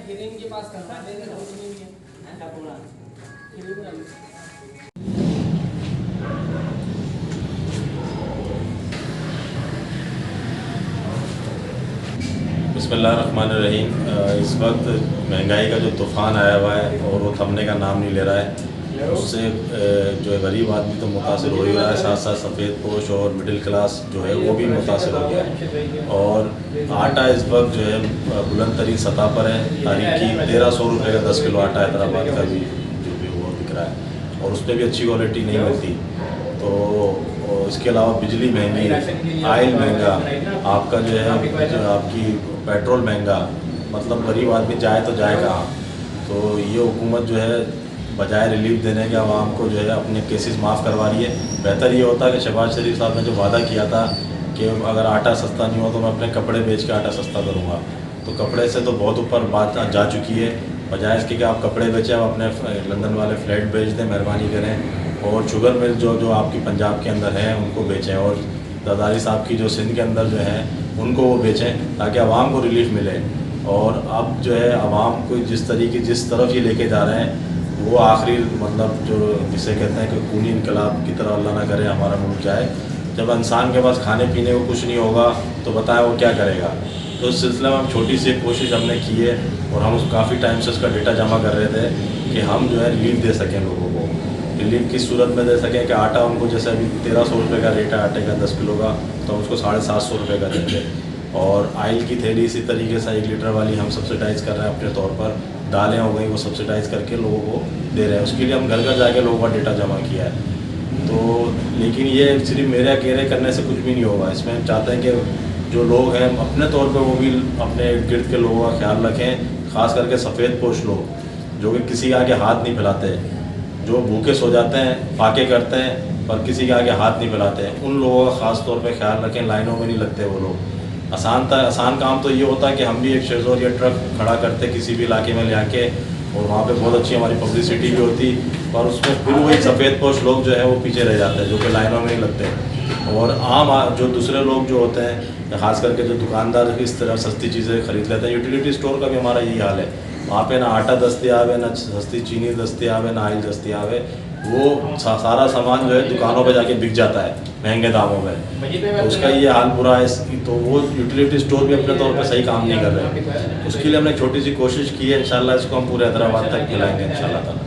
गिरिंग के पास करवा देंगे तो नहीं है बिस्मिल्लाहिर्रहमानिर्रहीम। इस वक्त महंगाई का जो तूफ़ान आया हुआ है और वो थमने का नाम नहीं ले रहा है, उससे जो है गरीब आदमी तो मुतासिर हो ही रहा है, साथ साथ सफ़ेद पोश और मिडिल क्लास जो है वो भी मुतासिर हो गया है। और आटा इस वक्त जो है बुलंद तरीन सतह पर है। तारीखी 1300 रुपये का 10 किलो आटा हैदराबाद का भी जो भी वो बिक रहा है और उस पर भी अच्छी क्वालिटी नहीं मिलती। तो इसके अलावा बिजली महंगी, आयल महंगा, आपका जो है जो आपकी पेट्रोल महंगा, मतलब गरीब आदमी जाए तो जाए कहाँ। तो ये हुकूमत जो है बजाय रिलीफ देने के आवाम को जो है अपने केसेस माफ़ करवा रही है। बेहतर ये होता कि शहबाज शरीफ साहब ने जो वादा किया था कि अगर आटा सस्ता नहीं हो तो मैं अपने कपड़े बेच के आटा सस्ता करूँगा, तो कपड़े से तो बहुत ऊपर बात जा चुकी है। बजाय इसके कि आप कपड़े बेचें, आप अपने लंदन वाले फ्लैट बेच दें, मेहरबानी करें। और शुगर मिल जो आपकी पंजाब के अंदर हैं उनको बेचें, और जरदारी साहब की जो सिंध के अंदर जो है उनको वो बेचें, ताकि आवाम को रिलीफ मिले। और अब जो है आवाम को जिस तरफ ये लेके जा रहे हैं वो आखिरी मतलब जो जिसे कहते हैं कि खूनी इनकलाब की तरह अल्लाह ना करे हमारा मुल्क जाए। जब इंसान के पास खाने पीने को कुछ नहीं होगा तो बताएं वो क्या करेगा। तो इस सिलसिले में हम छोटी सी एक कोशिश हमने की है और हम उस काफ़ी टाइम से उसका डेटा जमा कर रहे थे कि हम जो है रिलीफ दे सकें लोगों को। रिलीफ किस सूरत में दे सकें कि आटा उनको जैसे अभी 1300 रुपये का रेट है आटे का 10 किलो का, तो हम उसको 750 रुपये का देंगे। और आयल की थैली इसी तरीके से 1 लीटर वाली हम सब्सिडाइज़ कर रहे हैं अपने तौर पर। दालें हो गई वो सब्सिडाइज़ करके लोगों को दे रहे हैं। उसके लिए हम घर घर जाके लोगों का डेटा जमा किया है। तो लेकिन ये सिर्फ मेरे अकेले करने से कुछ भी नहीं होगा। इसमें हम चाहते हैं कि जो लोग हैं अपने तौर पर वो भी अपने गिर्द के लोगों का ख्याल रखें, ख़ास करके सफ़ेद पोश लोग जो कि किसी के आगे हाथ नहीं फैलाते, जो भूखे सो जाते हैं, फाके करते हैं पर किसी के आगे हाथ नहीं फैलाते, उन लोगों का ख़ास तौर पे ख्याल रखें। लाइनों में नहीं लगते वो लोग। आसान काम तो ये होता है कि हम भी एक शेज़ोर या ट्रक खड़ा करते किसी भी इलाके में ले आके, और वहाँ पे बहुत अच्छी हमारी पब्लिसिटी भी होती, पर उसमें फिर वही सफ़ेद पोश लोग जो है वो पीछे रह जाते हैं, जो कि लाइनों में नहीं लगते। और आम जो दूसरे लोग जो होते हैं, ख़ास करके जो दुकानदार इस तरह सस्ती चीज़ें ख़रीद लेते हैं। यूटिलिटी स्टोर का भी हमारा यही हाल है। वहाँ पे ना आटा दस्तियाब है, ना सस्ती चीनी दस्तियाब है, ना आयल दस्तियाब है। वो सारा सामान जो है दुकानों पे जाके बिक जाता है महंगे दामों में। तो उसका ये हाल बुरा है इसकी। तो वो यूटिलिटी स्टोर भी अपने तौर पे सही काम नहीं कर रहे। उसके लिए हमने एक छोटी सी कोशिश की है, इंशाल्लाह इसको हम पूरे हैदराबाद तक फैलाएँगे इंशाल्लाह ताला।